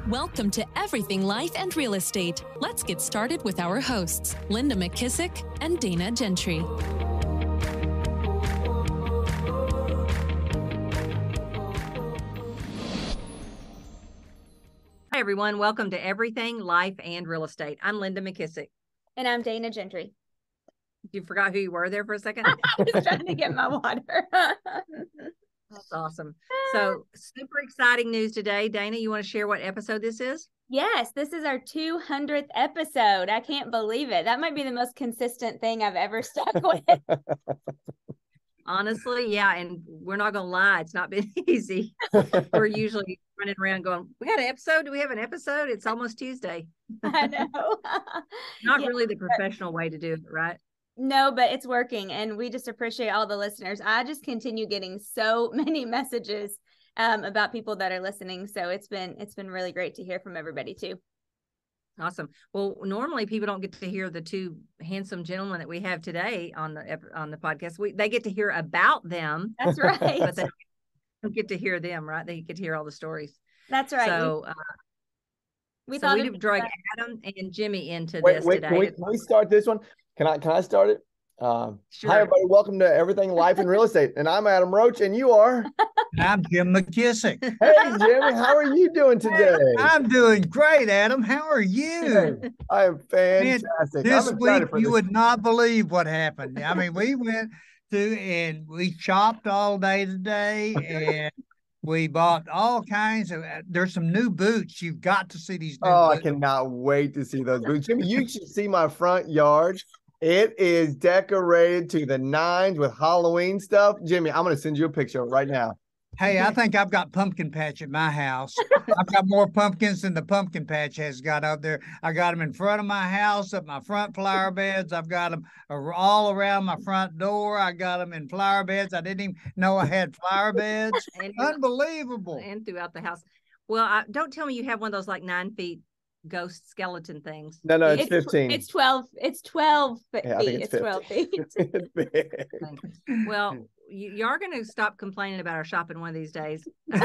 Welcome to Everything Life and Real Estate. Let's get started with our hosts, Linda McKissick and Dana Gentry. Hi, everyone. Welcome to Everything Life and Real Estate. I'm Linda McKissick. And I'm Dana Gentry. You forgot who you were there for a second? I was trying to get my water. That's awesome. So super exciting news today. Dana, you want to share what episode this is? Yes, this is our 200th episode. I can't believe it. That might be the most consistent thing I've ever stuck with. Honestly, yeah. And we're not going to lie. It's not been easy. We're usually running around going, we got an episode? Do we have an episode? It's almost Tuesday. I know. Not really the professional way to do it, right? No, but it's working. And we just appreciate all the listeners. I just continue getting so many messages about people that are listening. So it's been really great to hear from everybody too. Awesome. Well, normally people don't get to hear the two handsome gentlemen that we have today on the podcast. They get to hear about them. That's right. But they don't get to hear them, right? They get to hear all the stories. That's right. So we drag Adam and Jimmy into this today. Can we start this one? Can I start it? Sure. Hi, everybody. Welcome to Everything Life and Real Estate. And I'm Adam Roach, and you are? I'm Jim McKissick. Hey, Jimmy. How are you doing today? I'm doing great, Adam. How are you? I am fantastic. This week, you would not believe what happened. I mean, we went to and we shopped all day today, and we bought all kinds of. There's some new boots. You've got to see these new boots. I cannot wait to see those boots. Jimmy, you should see my front yard. It is decorated to the nines with Halloween stuff. Jimmy, I'm going to send you a picture right now. Hey, I think I've got pumpkin patch at my house. I've got more pumpkins than the pumpkin patch has got up there. I got them in front of my house, up my front flower beds. I've got them all around my front door. I got them in flower beds. I didn't even know I had flower beds. Unbelievable. And throughout the house. Well, don't tell me you have one of those like 9 feet ghost skeleton things. No, it's 15. It's 12. It's 12 feet. Yeah, I think it's 12 feet. Well, you are going to stop complaining about our shopping one of these days. I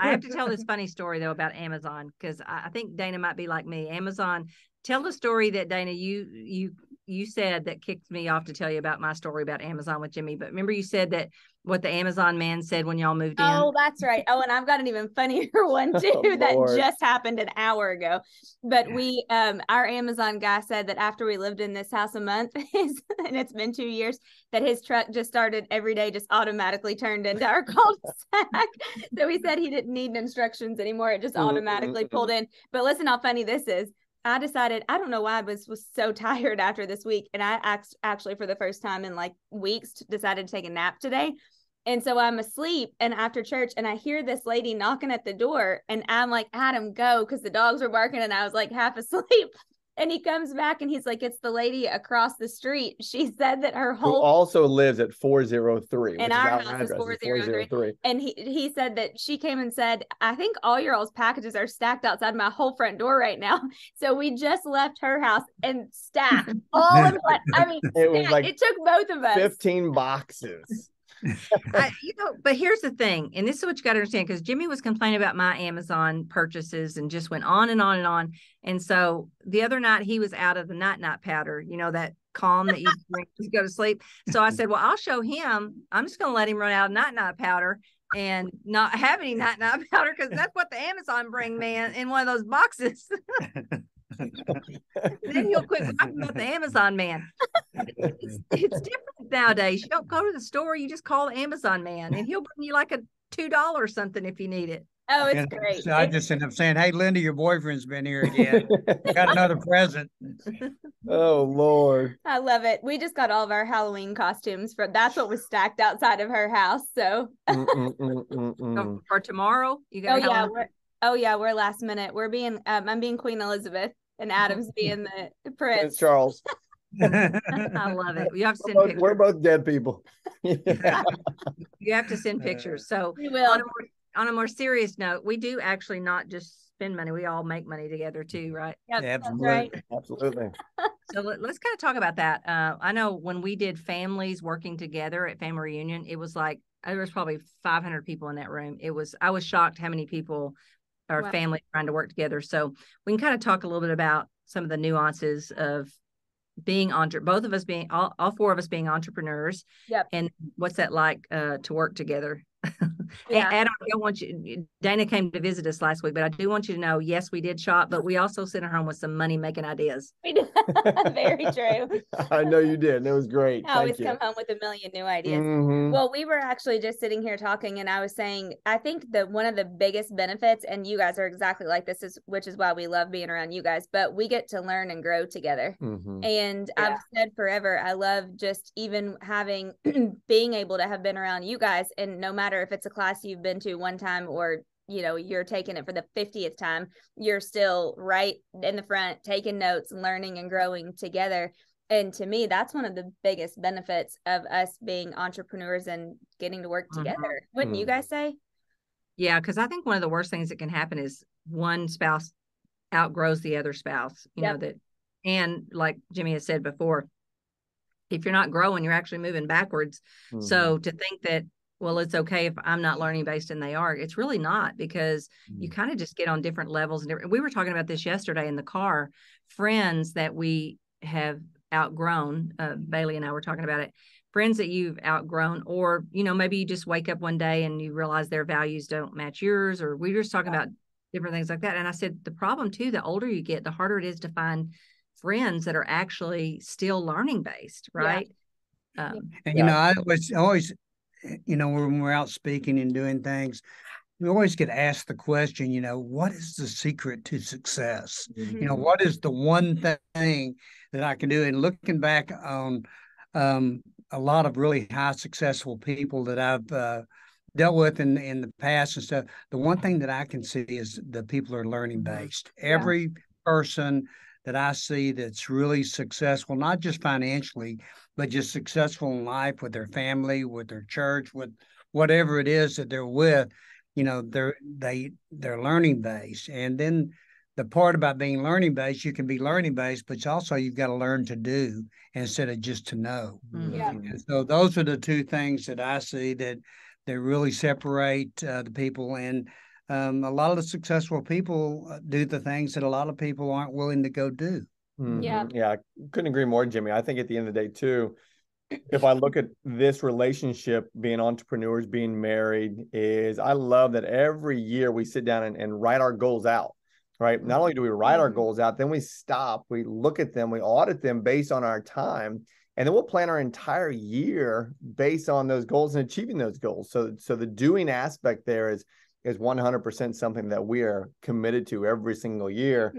have to tell this funny story though about Amazon, because I think Dana might be like me. Amazon, tell the story that Dana you said that kicked me off to tell you about my story about Amazon with Jimmy. But remember you said that what the Amazon man said when y'all moved in? Oh, that's right. Oh, and I've got an even funnier one too that just happened an hour ago. But we, our Amazon guy said that after we lived in this house a month, and it's been 2 years, that his truck just started every day, just automatically turned into our cul-de-sac. So he said he didn't need instructions anymore. It just automatically pulled in. But listen how funny this is. I decided, I don't know why I was so tired after this week. And I actually, for the first time in like weeks, decided to take a nap today. And so I'm asleep and after church and I hear this lady knocking at the door and I'm like, Adam, go, because the dogs were barking and I was like half asleep. And he comes back and he's like, it's the lady across the street. She said that her whole... Who also lives at 403. And our house is 403. And he said that she came and said, I think all your all's packages are stacked outside my whole front door right now. So we just left her house and stacked all of what, I mean, it took both of us 15 boxes. But here's the thing, and this is what you got to understand, because Jimmy was complaining about my Amazon purchases and just went on and on and on. And so the other night he was out of the night powder, that calm that you drink to go to sleep. So I said, well, I'll show him. I'm just going to let him run out of night powder and not have any night powder, because that's what the Amazon bring, man, in one of those boxes. Then he'll quit talking about the Amazon man. It's different nowadays. You don't go to the store, you just call the Amazon man and he'll bring you like a $2 or something if you need it. Oh, it's great. So I just end up saying, hey, Linda, your boyfriend's been here again. Got another present. Oh, Lord. I love it. We just got all of our Halloween costumes that's what was stacked outside of her house. So for tomorrow, you got we're last minute. I'm being Queen Elizabeth and Adam's being the Prince Charles. I love it. You have to send pictures. We're both dead people. You have to send pictures. So we will. On a more serious note, we do actually not just spend money. We all make money together too, right? Yep, absolutely. Right. Absolutely. So let's kind of talk about that. I know when we did families working together at family reunion, it was like there was probably 500 people in that room. I was shocked how many people our Wow. family trying to work together. So we can kind of talk a little bit about some of the nuances of being both of us being all four of us being entrepreneurs. Yep. And what's that like to work together? Yeah. Adam, I don't want you, Dana came to visit us last week, but I do want you to know, yes, we did shop, but we also sent her home with some money making ideas. We did. Very true. I know you did. And it was great. I always Thank you. come home with a million new ideas. Mhm. Well, we were actually just sitting here talking, and I was saying, I think that one of the biggest benefits, and you guys are exactly like this, which is why we love being around you guys, but we get to learn and grow together. Mhm. And I've said forever, I love just even having, being able to have been around you guys, and no matter if it's a class you've been to one time or you're taking it for the 50th time, you're still right in the front taking notes, learning and growing together. And to me, that's one of the biggest benefits of us being entrepreneurs and getting to work together. Wouldn't you guys say? Yeah, because I think one of the worst things that can happen is one spouse outgrows the other spouse, you know, that, and like Jimmy has said before, if you're not growing, you're actually moving backwards. So to think that, well, it's okay if I'm not learning based and they are, it's really not, because you kind of just get on different levels. And we were talking about this yesterday in the car, friends that we have outgrown, Bailey and I were talking about it, friends that you've outgrown, or, maybe you just wake up one day and you realize their values don't match yours, or we were just talking about different things like that. And I said, the problem too, the older you get, the harder it is to find friends that are actually still learning based. Right. And, I always, when we're out speaking and doing things, we always get asked the question, what is the secret to success? What is the one thing that I can do? And looking back on a lot of really high successful people that I've dealt with in the past and stuff, the one thing that I can see is the people are learning based. Every person that I see that's really successful, not just financially, but just successful in life with their family, with their church, with whatever it is that they're with, they're learning based. And then the part about being learning based, you can be learning based, but also you've got to learn to do instead of just to know. And so those are the two things that I see that really separate the people. And a lot of the successful people do the things that a lot of people aren't willing to go do. Yeah, I couldn't agree more, Jimmy. I think at the end of the day too, if I look at this relationship, being entrepreneurs, being married, is I love that every year we sit down and write our goals out, right? Not only do we write our goals out, then we stop, we look at them, we audit them based on our time, and then we'll plan our entire year based on those goals and achieving those goals. So the doing aspect there is 100% something that we are committed to every single year.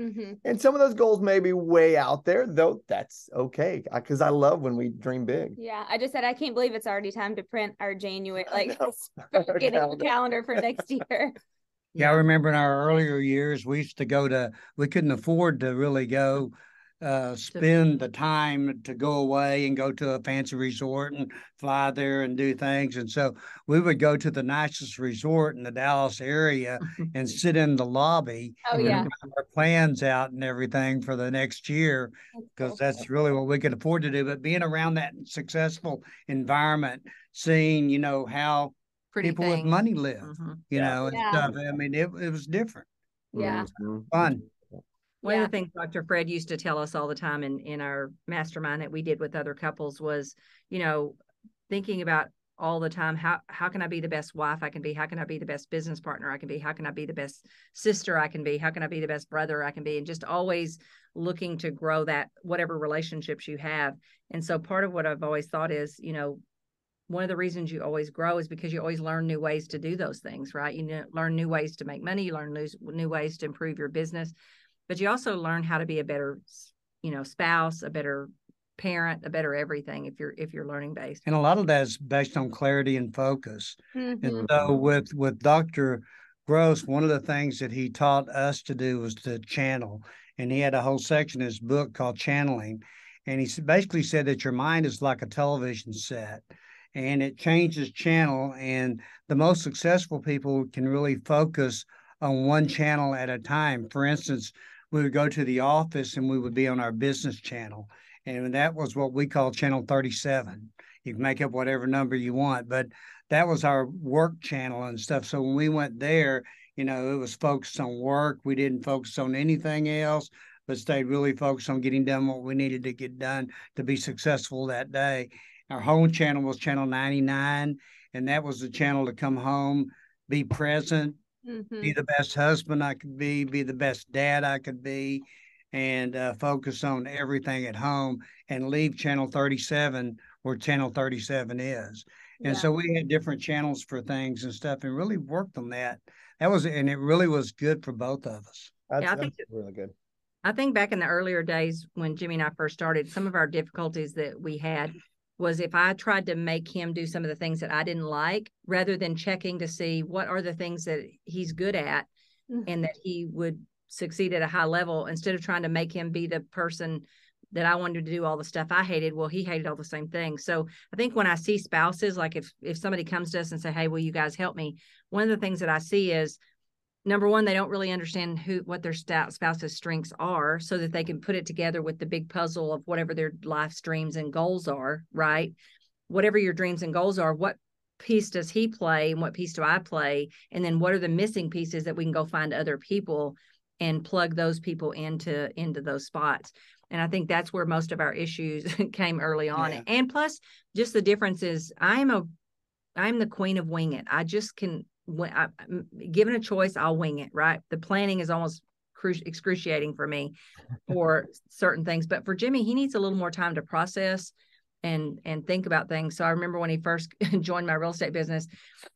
And some of those goals may be way out there, though that's okay, because I love when we dream big. Yeah, I just said I can't believe it's already time to print our January, getting a calendar for next year. Yeah, I remember in our earlier years, we used to we couldn't afford to really go spend the time to go away and go to a fancy resort and fly there and do things. And so we would go to the nicest resort in the Dallas area and sit in the lobby and write our plans out and everything for the next year, because that's really what we could afford to do. But being around that successful environment, seeing, how people with money live, and stuff. I mean, it was different. Yeah. Fun. One of the things Dr. Fred used to tell us all the time in our mastermind that we did with other couples was, thinking about all the time, how can I be the best wife I can be? How can I be the best business partner I can be? How can I be the best sister I can be? How can I be the best brother I can be? And just always looking to grow that, whatever relationships you have. And so part of what I've always thought is, one of the reasons you always grow is because you always learn new ways to do those things, right? You learn new ways to make money, you learn new ways to improve your business. But you also learn how to be a better, spouse, a better parent, a better everything if you're learning based. And a lot of that is based on clarity and focus. And so with Dr. Gross, one of the things that he taught us to do was to channel. And he had a whole section in his book called Channeling. And he basically said that your mind is like a television set, and it changes channel. And the most successful people can really focus on one channel at a time. For instance, we would go to the office and we would be on our business channel. And that was what we call channel 37. You can make up whatever number you want, but that was our work channel and stuff. So when we went there, You know, it was focused on work. We didn't focus on anything else, but stayed really focused on getting done what we needed to get done to be successful that day. Our home channel was channel 99, and that was the channel to come home, be present, be the best husband I could be the best dad I could be, and focus on everything at home, and leave channel 37 where channel 37 is. And so we had different channels for things and stuff, and really worked on that. And it really was good for both of us. I think that's really good. I think back in the earlier days when Jimmy and I first started, some of our difficulties that we had was if I tried to make him do some of the things that I didn't like, rather than checking to see what are the things that he's good at and that he would succeed at a high level, instead of trying to make him be the person that I wanted to do all the stuff I hated. Well, he hated all the same things. So I think when I see spouses, like if somebody comes to us and say, hey, will you guys help me? One of the things that I see is, number one, they don't really understand what their spouse's strengths are, so that they can put it together with the big puzzle of whatever their life streams and goals are, right? Whatever your dreams and goals are, what piece does he play and what piece do I play? And then what are the missing pieces that we can go find other people and plug those people into those spots. And I think that's where most of our issues came early on. Yeah. And plus, just the difference is I'm the queen of wing it. I just can, given a choice, I'll wing it, right? The planning is almost excruciating for me for certain things. But for Jimmy, he needs a little more time to process and think about things. So I remember when he first joined my real estate business,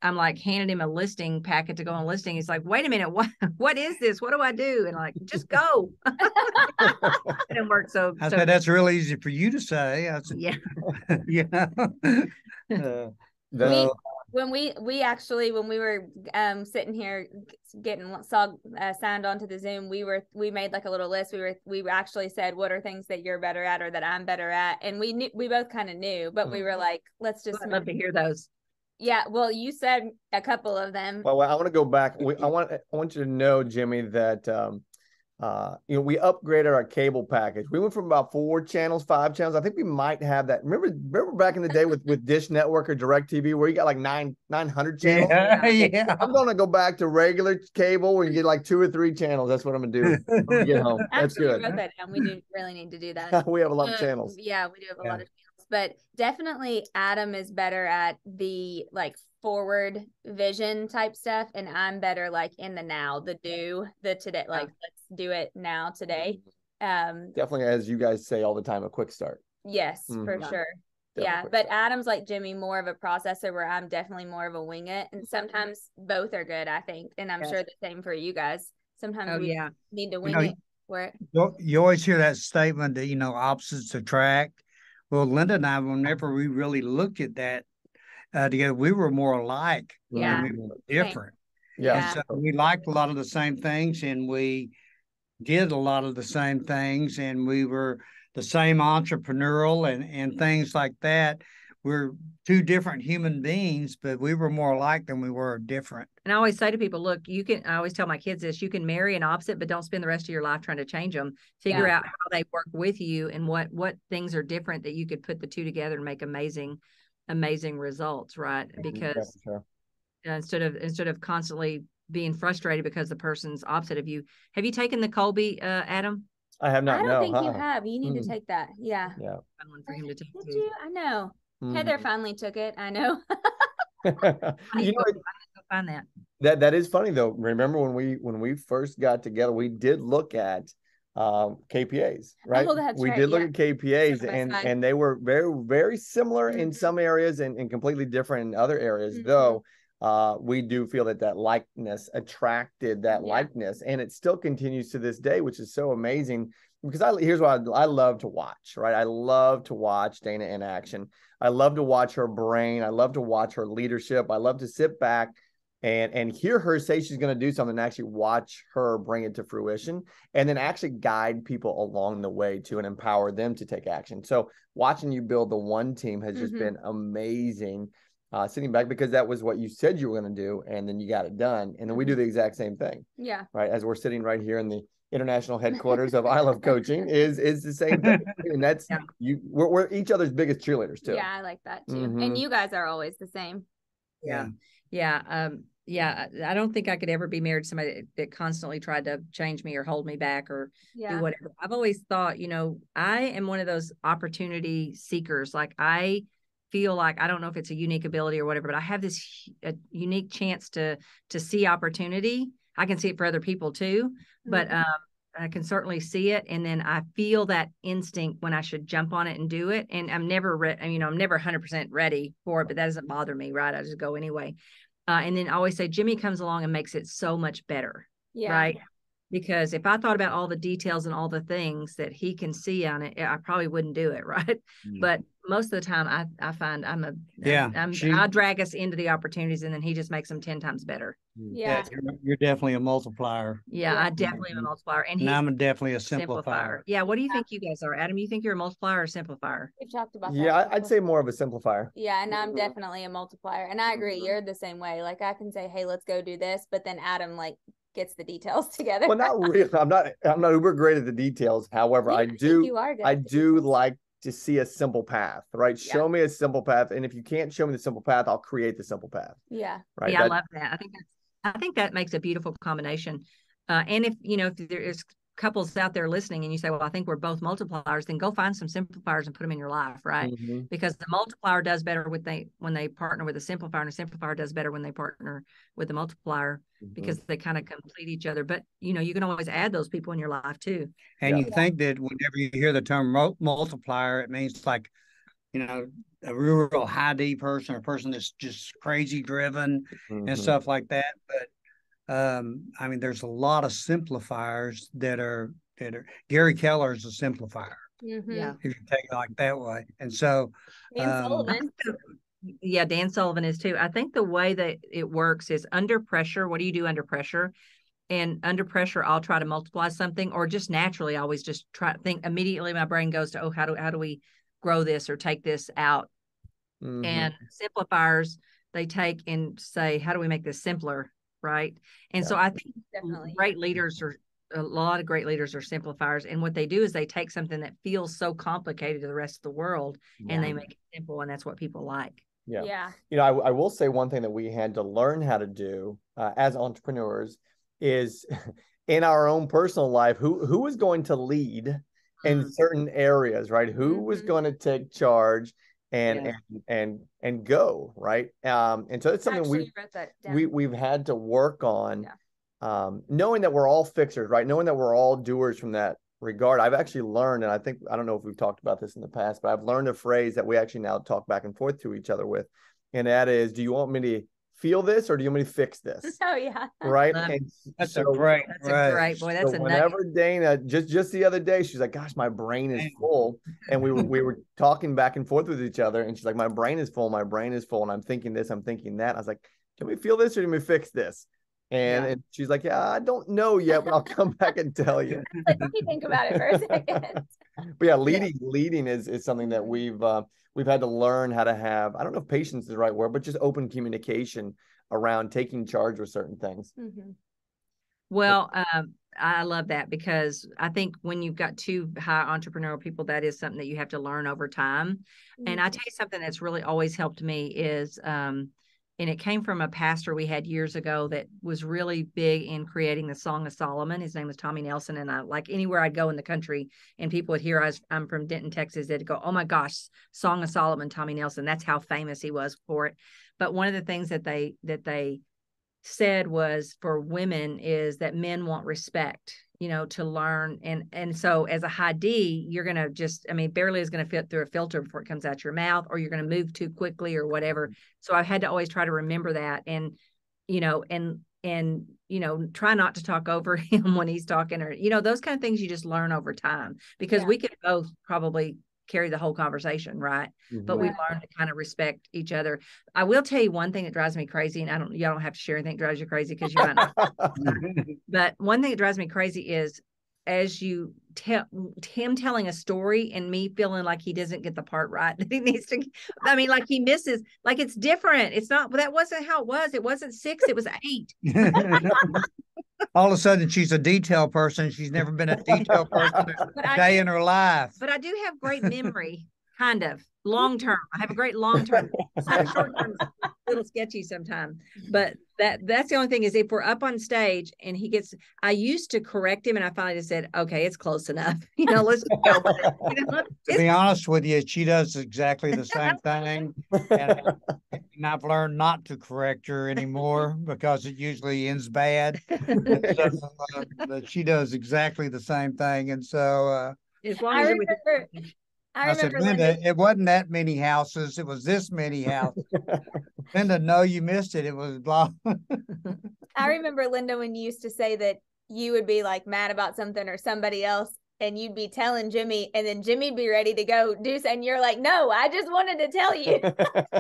I'm like handed him a listing packet to go on listing. He's like, wait a minute, what is this? What do I do? And I'm like, just go. It didn't work. So I said, that's real easy for you to say. I said, yeah. When we were sitting here getting signed onto the Zoom, we made like a little list. We actually said, what are things that you're better at or that I'm better at? And we both kind of knew, but we were like, let's just. I'd love to hear those. Yeah, well, you said a couple of them. Well, I want to go back. I want you to know, Jimmy, that we upgraded our cable package. We went from about 5 channels. I think we might have that. Remember back in the day with Dish Network or DirecTV where you got like 900 channels? Yeah. I'm going to go back to regular cable where you get like 2 or 3 channels. That's what I'm going to do when we get home. That's good. Wrote that down. We do really need to do that. We have a lot of channels. Yeah, we do have a lot of channels. But definitely Adam is better at the like forward vision type stuff, and I'm better like in the now, the today, like let's do it now today. Definitely, as you guys say all the time, a quick start. Yes, for sure. Definitely but Adam's like Jimmy, more of a processor, where I'm definitely more of a wing it, and sometimes both are good, I think, and I'm sure the same for you guys. Sometimes we need to wing it for it. You always hear that statement that opposites attract. Well, Linda and I, whenever we really looked at that together, we were more alike. Yeah. We were different. Yeah. And so we liked a lot of the same things, and we did a lot of the same things, and we were the same entrepreneurial and things like that. We're 2 different human beings, but we were more alike than we were different. And I always say to people, look, I always tell my kids this, you can marry an opposite, but don't spend the rest of your life trying to change them. Figure out how they work with you and what things are different that you could put the 2 together and make amazing results, right? Because instead of constantly being frustrated because the person's opposite of you. Have you taken the Kolbe, Adam? I have not. I don't think you have. You need to take that. Yeah. Yeah. Fun one for him to take. Did you? I know. Heather finally took it. I know. Find that. That is funny though. Remember when we first got together, we did look at KPAs, right? Oh, that's we right. did look at KPAs, and they were very, very similar in some areas and completely different in other areas. Though we do feel that likeness attracted that likeness, and it still continues to this day, which is so amazing. Because here's what I love to watch, right? I love to watch Dana in action. I love to watch her brain. I love to watch her leadership. I love to sit back and hear her say she's going to do something and actually watch her bring it to fruition, and then actually guide people along the way to and empower them to take action. So watching you build the one team has just been amazing. Sitting back, because that was what you said you were going to do, and then you got it done. And then we do the exact same thing. Yeah. Right. As we're sitting right here in the international headquarters of I Love Coaching is the same thing. And that's we're each other's biggest cheerleaders too. Yeah, I like that too. And you guys are always the same. Yeah. yeah, I don't think I could ever be married to somebody that constantly tried to change me or hold me back or do whatever. I've always thought, I am one of those opportunity seekers. Like I feel like, I don't know if it's a unique ability or whatever, but I have this unique chance to see opportunity. I can see it for other people too, but I can certainly see it. And then I feel that instinct when I should jump on it and do it. And I'm never, I'm never 100% ready for it, but that doesn't bother me, right? I just go anyway. And then I always say Jimmy comes along and makes it so much better, right? Because if I thought about all the details and all the things that he can see on it, I probably wouldn't do it, right? But most of the time, I find I drag us into the opportunities, and then he just makes them 10 times better. Yeah, you're definitely a multiplier. Yeah, I definitely am a multiplier, and I'm definitely a simplifier. Yeah, what do you think you guys are, Adam? You think you're a multiplier or simplifier? We've talked about that. Yeah, I'd say more of a simplifier. Yeah, and I'm definitely a multiplier, and I agree. You're the same way. Like I can say, "Hey, let's go do this," but then Adam gets the details together. Well, not really. I'm not uber great at the details. However, I do like to see a simple path, right? Yeah. Show me a simple path. And if you can't show me the simple path, I'll create the simple path. Yeah. Right. Yeah, I love that. I think that makes a beautiful combination. And if there is couples out there listening and you say, well, I think we're both multipliers, then go find some simplifiers and put them in your life, right? Because the multiplier does better when they partner with a simplifier, and a simplifier does better when they partner with a multiplier, because they kind of complete each other. But you can always add those people in your life too. And you think that whenever you hear the term multiplier, it means like, a real high D person, or a person that's just crazy driven and stuff like that. But there's a lot of simplifiers that are Gary Keller is a simplifier. Yeah, if you take it like that way. And so Dan Sullivan. Yeah, Dan Sullivan is too. I think the way that it works is under pressure. What do you do under pressure? And under pressure, I'll try to multiply something, or just naturally, I always just try to think immediately. My brain goes to, how do we grow this or take this out? And simplifiers, they take and say, how do we make this simpler? Right. And so I think great leaders a lot of great leaders are simplifiers. And what they do is they take something that feels so complicated to the rest of the world and they make it simple. And that's what people like. Yeah. I will say one thing that we had to learn how to do as entrepreneurs is in our own personal life, who was going to lead in certain areas, right? Who was going to take charge and go, right? And so it's something we've had to work on, knowing that we're all fixers, right? Knowing that we're all doers from that regard. I've actually learned, and I don't know if we've talked about this in the past, but I've learned a phrase that we actually now talk back and forth to each other with, and that is, do you want me to feel this or do you want me to fix this? Oh yeah. Right. That's a great boy. That's a whenever Dana, just the other day, she's like, gosh, my brain is full. And we were talking back and forth with each other, and she's like, my brain is full. And I'm thinking this, I'm thinking that. I was like, can we feel this or can we fix this? And she's like, yeah, I don't know yet, but I'll come back and tell you. Let me think about it for a second. But yeah, leading is something that we've had to learn how to have. I don't know if patience is the right word, but just open communication around taking charge with certain things. Well, I love that, because I think when you've got two high entrepreneurial people, that is something that you have to learn over time. And I tell you something that's really always helped me is, and it came from a pastor we had years ago that was really big in creating the Song of Solomon. His name was Tommy Nelson. And I, like, anywhere I'd go in the country and people would hear I'm from Denton, Texas, they'd go, oh my gosh, Song of Solomon, Tommy Nelson. That's how famous he was for it. But one of the things that they said was, for women, is that men want respect, to learn. And so as a high D, you're going to barely is going to fit through a filter before it comes out your mouth, or you're going to move too quickly or whatever. So I've had to always try to remember that, and try not to talk over him when he's talking, or, those kind of things you just learn over time, because we could both probably carry the whole conversation, right? But we learn to kind of respect each other. I will tell you one thing that drives me crazy, and y'all don't have to share anything that drives you crazy, because you might not. But one thing that drives me crazy is, as you tell him telling a story and me feeling like he doesn't get the part right that he needs to, like he misses, like it's different. It's not, that wasn't how it was. It wasn't 6, it was 8. All of a sudden, she's a detail person. She's never been a detail person a day in her life. But I do have great memory, kind of long term. I have a great long term. It's not short term. little sketchy sometimes. But that's the only thing is if we're up on stage and he gets, I used to correct him and I finally just said, okay, it's close enough. Let's just go with it. To be honest with you, she does exactly the same thing. And I've learned not to correct her anymore because it usually ends bad. But she does exactly the same thing. And so as long as I said, remember Linda, it wasn't that many houses. It was this many houses. Linda, no, you missed it. It was blah. I remember, Linda, when you used to say that you would be like mad about something or somebody else, and you'd be telling Jimmy, and then Jimmy'd be ready to go do something. And you're like, no, I just wanted to tell you.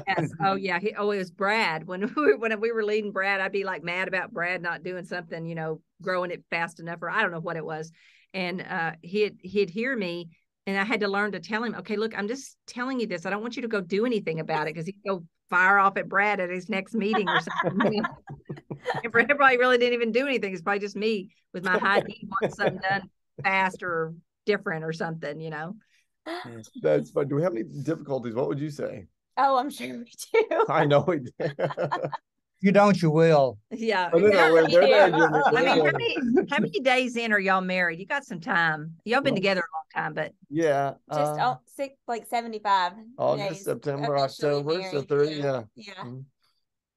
Yes. Oh, yeah. It was Brad. When we were leading Brad, I'd be like mad about Brad not doing something, growing it fast enough, or I don't know what it was. And he'd hear me. And I had to learn to tell him, okay, look, I'm just telling you this. I don't want you to go do anything about it, because he'd go fire off at Brad at his next meeting or something. And Brad probably really didn't even do anything. It's probably just me with my high D wanting something done fast or different or something, That's fun. Do we have any difficulties? What would you say? Oh, I'm sure we do. I know we do. You don't, you will. Yeah. No, how many days in are y'all married? You got some time. Y'all been together a long time, but yeah, just 75 August, days September, October, married. so 3, yeah. Mm-hmm.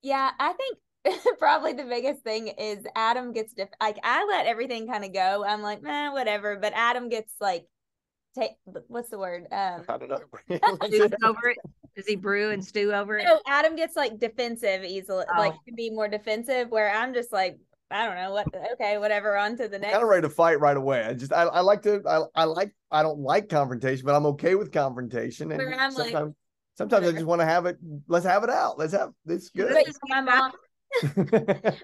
Yeah, I think probably the biggest thing is Adam gets I let everything kind of go. I'm like, whatever, but Adam gets what's the word? I don't know. Stews over it. Does he brew and stew over it? No, Adam gets defensive easily, can be more defensive, where I'm just like, I don't know what. Okay, whatever. On to the next. Kind of ready to fight right away. I don't like confrontation, but I'm okay with confrontation. And where I'm sometimes I just want to have it. Let's have it out. It's good. But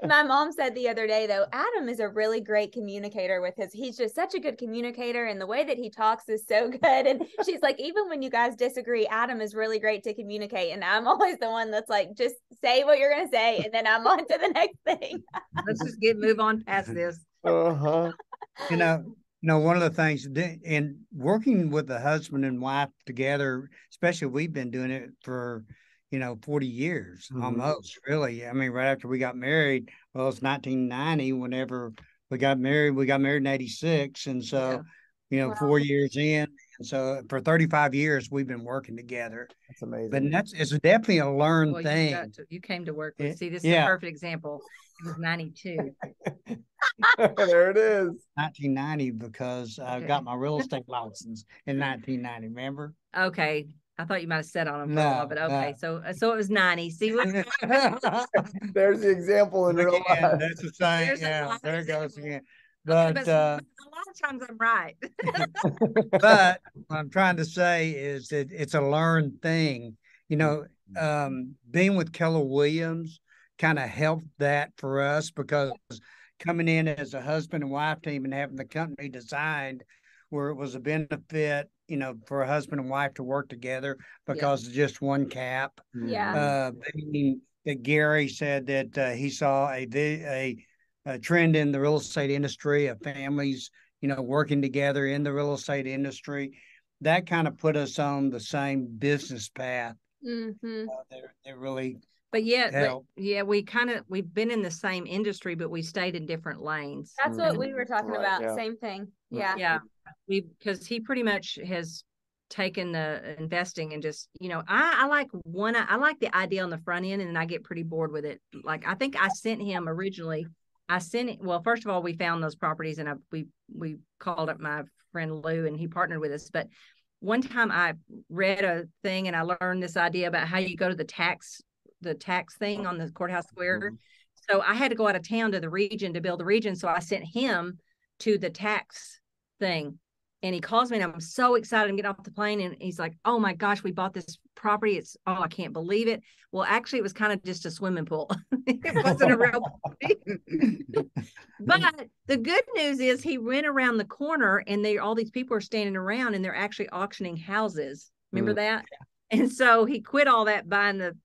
my mom said the other day, though, Adam is a really great communicator he's just such a good communicator, and the way that he talks is so good. And she's like, even when you guys disagree, Adam is really great to communicate. And I'm always the one that's like, just say what you're going to say, and then I'm on to the next thing. Let's just move on past this. One of the things in working with the husband and wife together, especially we've been doing it for 40 years, almost, really. I mean, right after we got married, well, it's 1990, whenever we got married in 86. And so, 4 years in. And so for 35 years, we've been working together. That's amazing. But it's definitely a learned thing. You came to work with, this is a perfect example. It was 92. There it is. 1990, because I got my real estate license in 1990, remember? Okay. I thought you might have said on them for a while, but okay. So it was 90. See, there's the example in real life. That's the same. There it goes again. But a lot of times I'm right. But what I'm trying to say is that it's a learned thing. Being with Keller Williams kind of helped that for us, because coming in as a husband and wife team and having the company designed where it was a benefit, for a husband and wife to work together because of just one cap. Yeah. That Gary said that he saw a trend in the real estate industry of families, working together in the real estate industry. That kind of put us on the same business path. Mm-hmm. They really. But we've been in the same industry, but we stayed in different lanes. That's what we were talking about. Yeah. Same thing. Yeah. Yeah. Because he pretty much has taken the investing and just, I like the idea on the front end, and then I get pretty bored with it. Like, I think I sent him originally. Well, first of all, we found those properties, and we called up my friend Lou, and he partnered with us. But one time I read a thing and I learned this idea about how you go to the tax thing on the courthouse square. Mm-hmm. So I had to go out of town to the region to build the region. So I sent him to the tax thing, and he calls me, and I'm so excited. I'm getting off the plane, and he's like, oh my gosh, we bought this property. I can't believe it. Well, actually it was kind of just a swimming pool. It wasn't a real property. But the good news is he went around the corner, and all these people are standing around, and they're actually auctioning houses. Remember that? And so he quit all that, buying the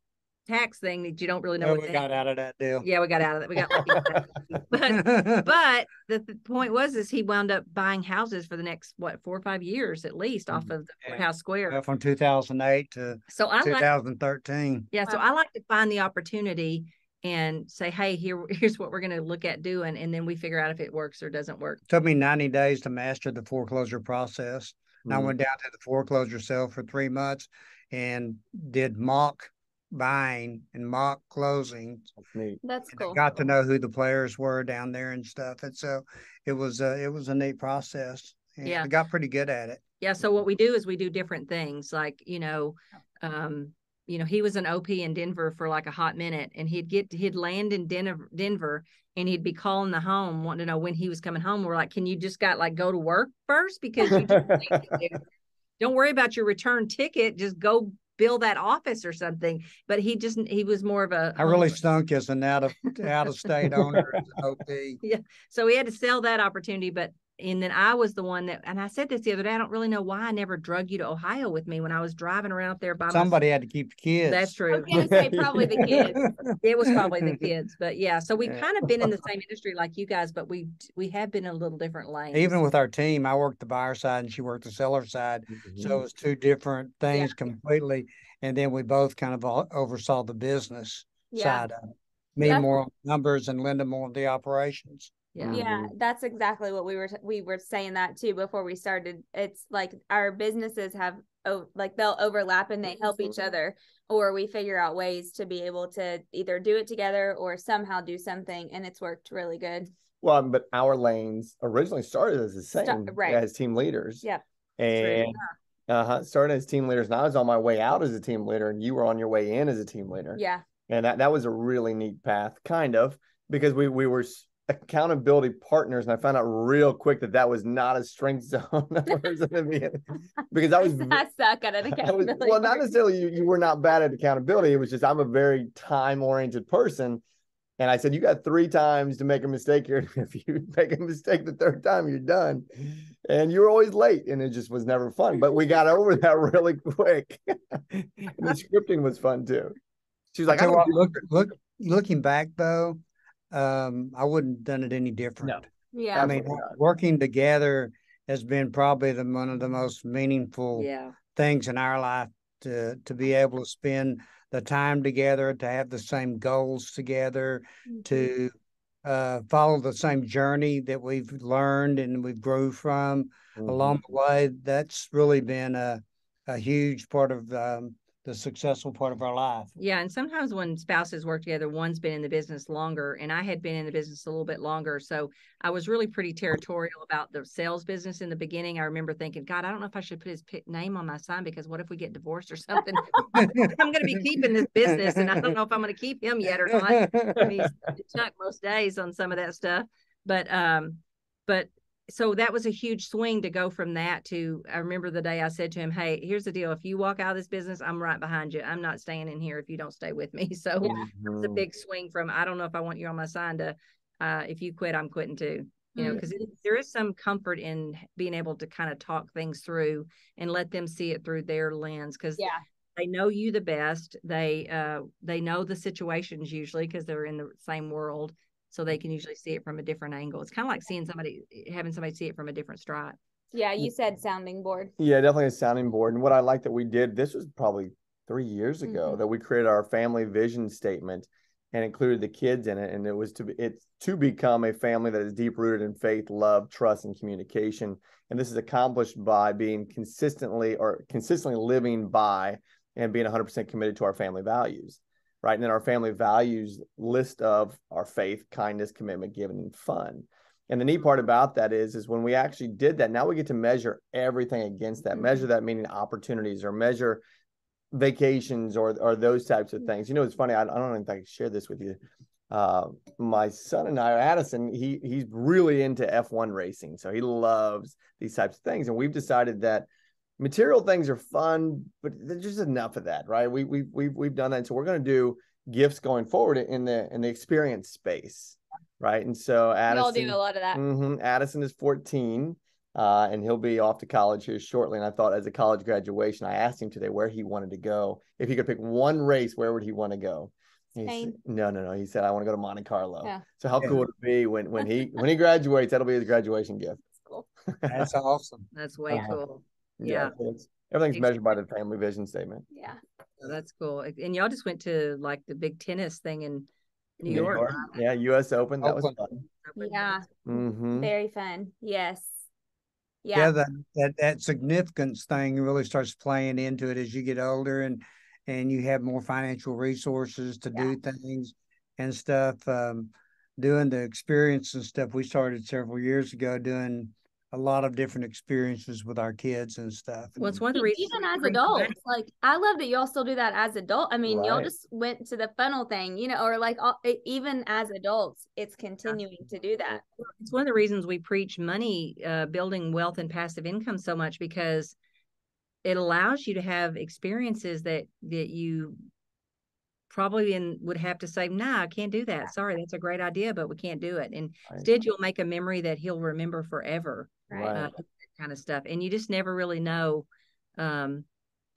tax thing that you don't really know. We got out of that deal. Yeah, we got out of that. We got lucky. but the point is he wound up buying houses for the next 4 or 5 years at least off of the Courthouse Square from 2008 to 2013. So I like to find the opportunity and say, hey, here's what we're going to look at doing, and then we figure out if it works or doesn't work. It took me 90 days to master the foreclosure process. And I went down to the foreclosure sale for 3 months and did mock buying and mock closing. That's cool. I got to know who the players were down there and stuff, and so it was a neat process. And I got pretty good at it. Yeah. So what we do is we do different things, like he was an OP in Denver for like a hot minute, and he'd land in Denver, and he'd be calling the home wanting to know when he was coming home. We're like, can you just go to work first, because you just don't worry about your return ticket, just go build that office or something. But he was more of a. I really stunk as an out of state owner as an OP. Yeah, so we had to sell that opportunity, and then I was the one that, and I said this the other day, I don't really know why I never drug you to Ohio with me when I was driving around up there by myself. Somebody had to keep the kids. That's true. I was going to say probably the kids. It was probably the kids, but yeah. So we've kind of been in the same industry like you guys, but we have been in a little different lanes. Even with our team, I worked the buyer side and she worked the seller side. Mm-hmm. So it was two different things completely. And then we both kind of oversaw the business side of it. Me more on numbers and Linda more on the operations. Yeah, that's exactly what we were saying that too before we started. It's like our businesses they'll overlap and they help each other, or we figure out ways to be able to either do it together or somehow do something, and it's worked really good. Well, but our lanes originally started as the same as team leaders. Yeah. And started as team leaders, and I was on my way out as a team leader, and you were on your way in as a team leader. Yeah. And that was a really neat path, kind of, because we were accountability partners, and I found out real quick that was not a strength zone of ours in the beginning, because I suck at accountability. Well, not necessarily you were not bad at accountability. It was just I'm a very time-oriented person, and I said, you got 3 times to make a mistake here. If you make a mistake the 3rd time, you're done. And you were always late, and it just was never fun. But we got over that really quick. And the scripting was fun too. She was like, looking back though, I wouldn't have done it any different. No. Yeah. I mean, working together has been probably one of the most meaningful things in our life, to be able to spend the time together, to have the same goals together, to follow the same journey that we've learned and we've grew from along the way. That's really been a huge part of the successful part of our life. Yeah. And sometimes when spouses work together, one's been in the business longer, and I had been in the business a little bit longer. So I was really pretty territorial about the sales business in the beginning. I remember thinking, God, I don't know if I should put his name on my sign, because what if we get divorced or something? I'm going to be keeping this business, and I don't know if I'm going to keep him yet or not. He's stuck most days on some of that stuff. But so that was a huge swing to go from that to, I remember the day I said to him, hey, here's the deal. If you walk out of this business, I'm right behind you. I'm not staying in here if you don't stay with me. So it was a big swing from, I don't know if I want you on my sign, to if you quit, I'm quitting too. Because there is some comfort in being able to kind of talk things through and let them see it through their lens, because they know you the best. They know the situations usually, because they're in the same world. So they can usually see it from a different angle. It's kind of like having somebody see it from a different stripe. Yeah, you said sounding board. Yeah, definitely a sounding board. And what I like that we did, this was probably 3 years ago, that we created our family vision statement and included the kids in it. And it was to become a family that is deep rooted in faith, love, trust, and communication. And this is accomplished by being consistently living by and being 100% committed to our family values. Right. And then our family values list of our faith, kindness, commitment, giving, and fun. And the neat part about that is when we actually did that, now we get to measure everything against that. Measure that meaning opportunities, or measure vacations, or those types of things. It's funny. I don't know if I can share this with you. My son and I, Addison, he's really into F1 racing. So he loves these types of things. And we've decided that material things are fun, but there's just enough of that, right? We've done that. And so we're going to do gifts going forward in the experience space, right? And so Addison, we all do a lot of that. Addison is 14. and he'll be off to college here shortly. And I thought, as a college graduation, I asked him today where he wanted to go. If he could pick one race, where would he want to go? Spain. No. He said, I want to go to Monte Carlo. Yeah. So how cool would it be when he graduates? That'll be his graduation gift. That's cool. That's awesome. That's way cool. Yeah. Everything's measured by the family vision statement. Yeah. That's cool. And y'all just went to like the big tennis thing in New York. Yeah, US Open. That was fun. Yeah. Mm-hmm. Very fun. Yes. Yeah, that significance thing really starts playing into it as you get older and you have more financial resources to do things and stuff. Doing the experience and stuff, we started several years ago doing a lot of different experiences with our kids and stuff. Well, it's one of the reasons. Even as adults, like I love that y'all still do that as adults. I mean, y'all just went to the funnel thing, you know, or like even as adults, it's continuing to do that. It's one of the reasons we preach money, building wealth and passive income so much, because it allows you to have experiences that you probably would have to say, nah, I can't do that. Sorry, that's a great idea, but we can't do it. And instead, you'll make a memory that he'll remember forever. That kind of stuff. And you just never really know. To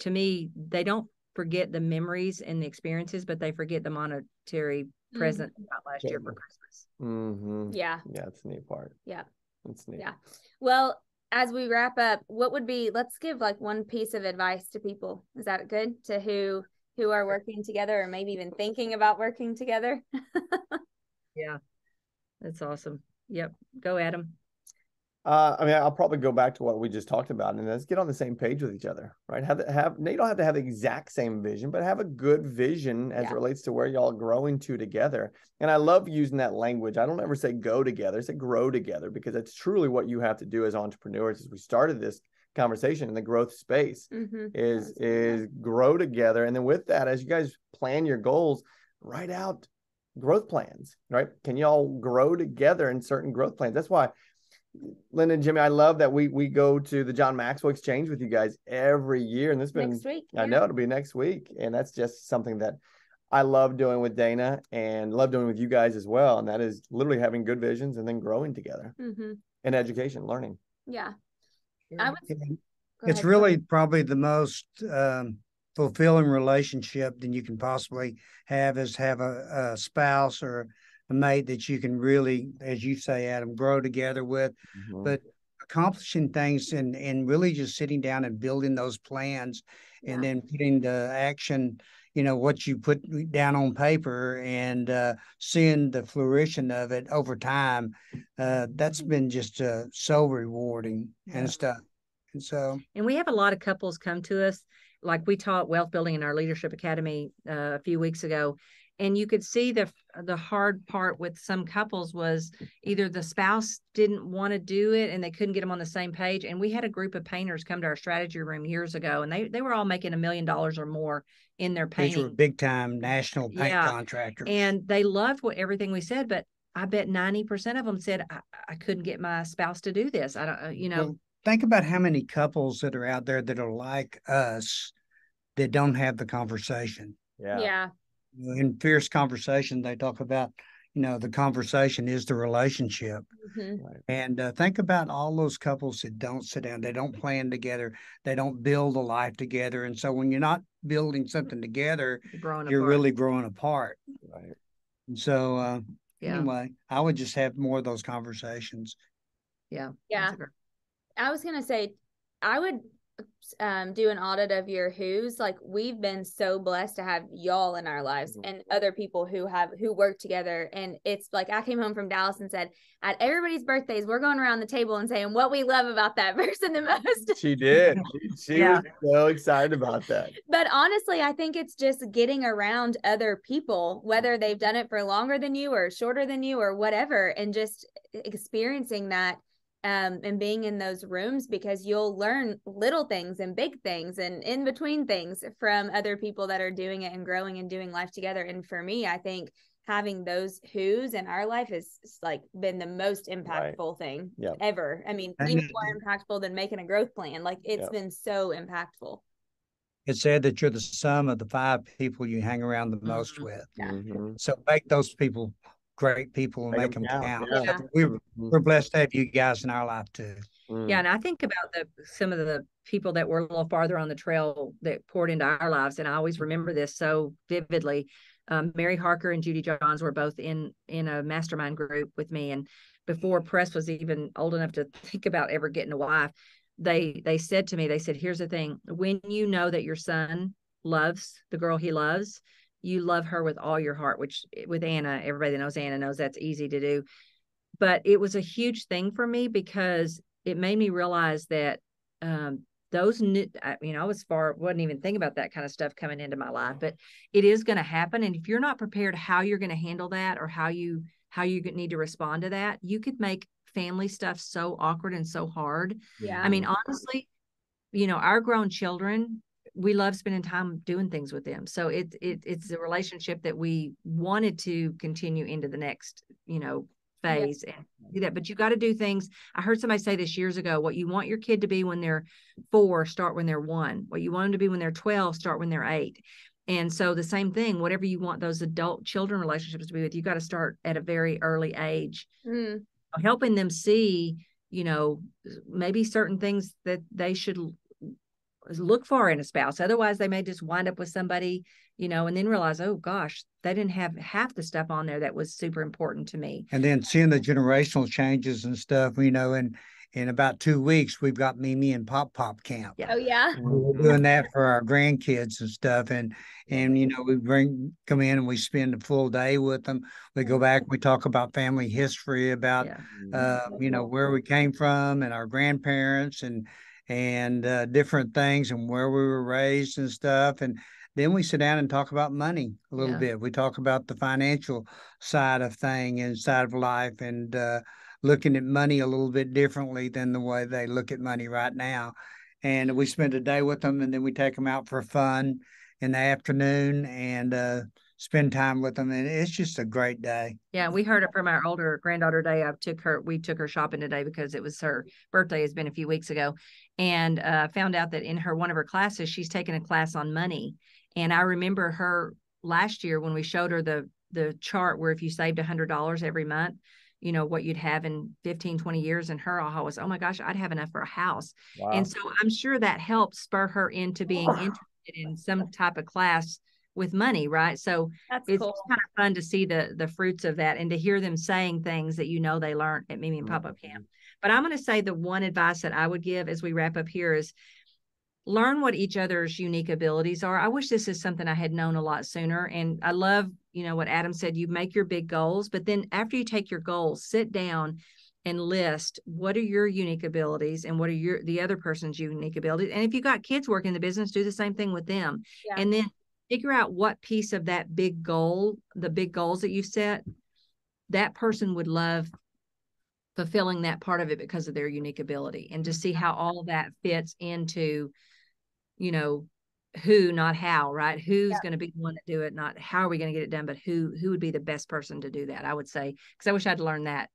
me, they don't forget the memories and the experiences, but they forget the monetary present we got last year for Christmas. Mm-hmm. Yeah. Yeah, it's the neat part. Yeah. It's neat. Yeah. Well, as we wrap up, what would be, let's give like one piece of advice to people. Is that good? To who are working together or maybe even thinking about working together? Yeah. That's awesome. Yep. Go Adam. I mean, I'll probably go back to what we just talked about, and let's get on the same page with each other, right? You don't have to have the exact same vision, but have a good vision as it relates to where y'all growing to together. And I love using that language. I don't ever say go together, I say grow together, because it's truly what you have to do as entrepreneurs. As we started this conversation in the growth space, is grow together. And then with that, as you guys plan your goals, write out growth plans, right? Can y'all grow together in certain growth plans? That's why, Linda and Jimmy, I love that we go to the John Maxwell Exchange with you guys every year. And this been next week. I know it'll be next week. And that's just something that I love doing with Dana and love doing with you guys as well. And that is literally having good visions and then growing together in education, learning. Yeah. It's really probably the most fulfilling relationship that you can possibly have, is have a spouse or a mate that you can really, as you say, Adam, grow together with. But accomplishing things and really just sitting down and building those plans and then putting the action, you know, what you put down on paper and seeing the flourishing of it over time. That's been just so rewarding and stuff. And we have a lot of couples come to us, like we taught wealth building in our leadership academy a few weeks ago. And you could see the hard part with some couples was either the spouse didn't want to do it and they couldn't get them on the same page. And we had a group of painters come to our strategy room years ago, and they were all making $1 million or more in their painting. These were big time national paint contractors. And they loved everything we said, but I bet 90% of them said, I couldn't get my spouse to do this. I don't, you know. Well, think about how many couples that are out there that are like us that don't have the conversation. Yeah. In Fierce Conversation, they talk about, you know, the conversation is the relationship. And think about all those couples that don't sit down, they don't plan together, they don't build a life together. And so when you're not building something together, you're really growing apart. Right. And so anyway, I would just have more of those conversations. Yeah. I was going to say, I would do an audit of your who's. Like, we've been so blessed to have y'all in our lives and other people who work together. And it's like, I came home from Dallas and said, at everybody's birthdays, we're going around the table and saying what we love about that person the most. She did. She was so excited about that. But honestly, I think it's just getting around other people, whether they've done it for longer than you or shorter than you or whatever, and just experiencing that. And being in those rooms, because you'll learn little things and big things and in between things from other people that are doing it and growing and doing life together. And for me, I think having those who's in our life has like been the most impactful thing ever. I mean, even more impactful than making a growth plan. Like, it's been so impactful. It's said that you're the sum of the 5 people you hang around the most with. So make those people great people and make them count. We're blessed to have you guys in our life too. Yeah, and I think about some of the people that were a little farther on the trail that poured into our lives, and I always remember this so vividly. Mary Harker and Judy Johns were both in a mastermind group with me, and before Press was even old enough to think about ever getting a wife, they said to me, they said, here's the thing, when you know that your son loves the girl he loves, you love her with all your heart, which with Anna, everybody that knows Anna knows that's easy to do. But it was a huge thing for me because it made me realize that those new, I was wasn't even thinking about that kind of stuff coming into my life, but it is going to happen. And if you're not prepared how you're going to handle that or how you need to respond to that, you could make family stuff so awkward and so hard. Yeah. I mean, honestly, our grown children, we love spending time doing things with them. So it's a relationship that we wanted to continue into the next, phase and do that. But you got to do things. I heard somebody say this years ago, what you want your kid to be when they're 4, start when they're 1. What you want them to be when they're 12, start when they're 8. And so the same thing, whatever you want those adult children relationships to be with, you got to start at a very early age, helping them see, maybe certain things that they should look for in a spouse. Otherwise they may just wind up with somebody, and then realize, oh gosh, they didn't have half the stuff on there that was super important to me. And then seeing the generational changes and stuff, and in about 2 weeks, we've got Mimi and Pop camp. Yeah. Oh yeah. We're doing that for our grandkids and stuff. And we come in and we spend a full day with them. We go back, we talk about family history, about, where we came from and our grandparents and different things and where we were raised and stuff. And then we sit down and talk about money a little bit. We talk about the financial side of thing and side of life and looking at money a little bit differently than the way they look at money right now. And we spend a day with them, and then we take them out for fun in the afternoon and spend time with them. And it's just a great day. Yeah, we heard it from our older granddaughter today. We took her shopping today because it was her birthday, has been a few weeks ago, and found out that in one of her classes, she's taken a class on money. And I remember her last year when we showed her the chart where if you saved $100 every month, what you'd have in 15, 20 years. And her aha was, oh my gosh, I'd have enough for a house. Wow. And so I'm sure that helped spur her into being interested in some type of class with money, right? So it's cool. Kind of fun to see the fruits of that and to hear them saying things that they learned at Mimi and Pop-Up Camp. But I'm going to say the one advice that I would give as we wrap up here is learn what each other's unique abilities are. I wish this is something I had known a lot sooner. And I love, what Adam said, you make your big goals, but then after you take your goals, sit down and list what are your unique abilities and what are the other person's unique abilities. And if you got kids working in the business, do the same thing with them. Yeah. And then figure out what piece of that big goal, the big goals that you set, that person would love fulfilling that part of it because of their unique ability, and to see how all that fits into, who, not how, right? Who's going to be the one to do it, not how are we going to get it done, but who would be the best person to do that, I would say, because I wish I'd learned that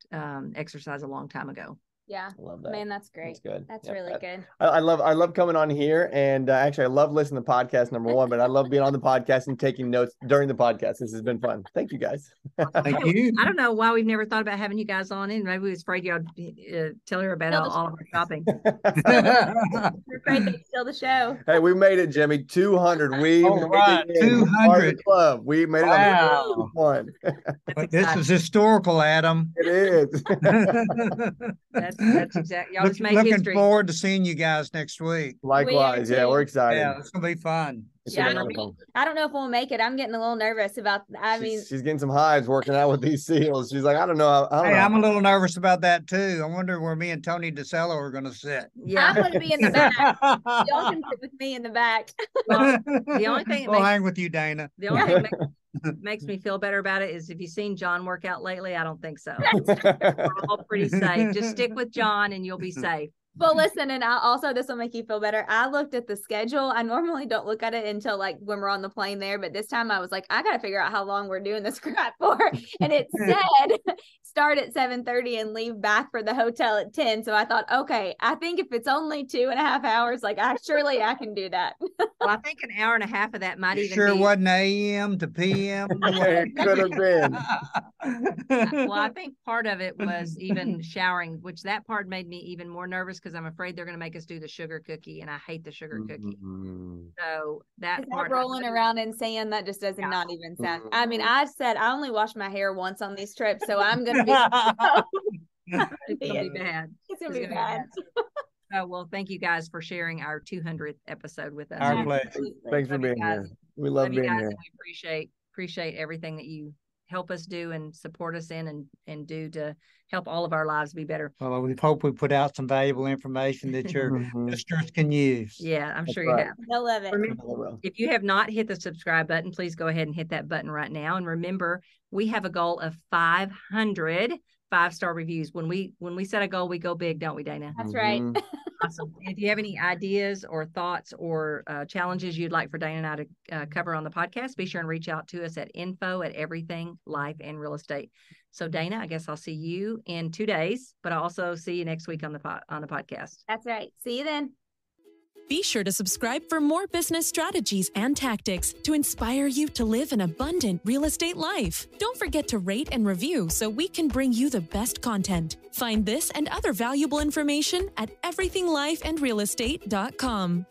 exercise a long time ago. Yeah. I love that. Man, that's great. That's good. That's really good. I love coming on here, and actually I love listening to podcasts, number one, but I love being on the podcast and taking notes during the podcast. This has been fun. Thank you guys. Thank you. I don't know why we've never thought about having you guys on in. Maybe we was afraid y'all tell her about all of our shopping. We're afraid they'd steal the show. Hey, we made it, Jimmy. 200. We made it 200 club. We made it on one. This is historical, Adam. It is. That's exactly. Y'all just make looking history. Forward to seeing you guys next week. Likewise, we're excited. Yeah, it's gonna be fun. I don't know if we'll make it. I'm getting a little nervous about. She's getting some hives working out with these seals. She's like, I don't know. I'm a little nervous about that too. I wonder where me and Tony DeSello are going to sit. Yeah, I'm going to be in the back. Y'all can sit with me in the back. Well, the only thing we'll hang with you, Dana. The only thing makes me feel better about it is if you've seen John work out lately, I don't think so. We're all pretty safe. Just stick with John and you'll be safe. Well, listen, and this will make you feel better. I looked at the schedule. I normally don't look at it until like when we're on the plane there, but this time I was like, I got to figure out how long we're doing this crap for. And it said start at 7:30 and leave back for the hotel at 10. So I thought, okay, I think if it's only 2.5 hours, like I can do that. Well, I think an hour and a half of that might even sure be. wasn't AM to PM. It could have been. Well, I think part of it was even showering, which that part made me even more nervous because I'm afraid they're going to make us do the sugar cookie, and I hate the sugar cookie. So that part, rolling around in sand, that just does not even sound. I mean, I said I only wash my hair once on these trips, so I'm going to be. It's going to be bad. It's going to be bad. Oh, well, thank you guys for sharing our 200th episode with us. Our pleasure. Thanks for being here. We love being here. We appreciate everything that you help us do and support us in and do to help all of our lives be better. Well, we hope we put out some valuable information that your listeners can use. Yeah, I'm sure you have. They'll love it. Remember, if you have not hit the subscribe button, please go ahead and hit that button right now. And remember, we have a goal of 500 5-star reviews. When we set a goal, we go big, don't we, Dana? That's right. Awesome. If you have any ideas or thoughts or challenges you'd like for Dana and I to cover on the podcast, be sure and reach out to us at info@everything life and real estate. So Dana, I guess I'll see you in 2 days, but I'll also see you next week on the podcast. That's right. See you then. Be sure to subscribe for more business strategies and tactics to inspire you to live an abundant real estate life. Don't forget to rate and review so we can bring you the best content. Find this and other valuable information at everythinglifeandrealestate.com.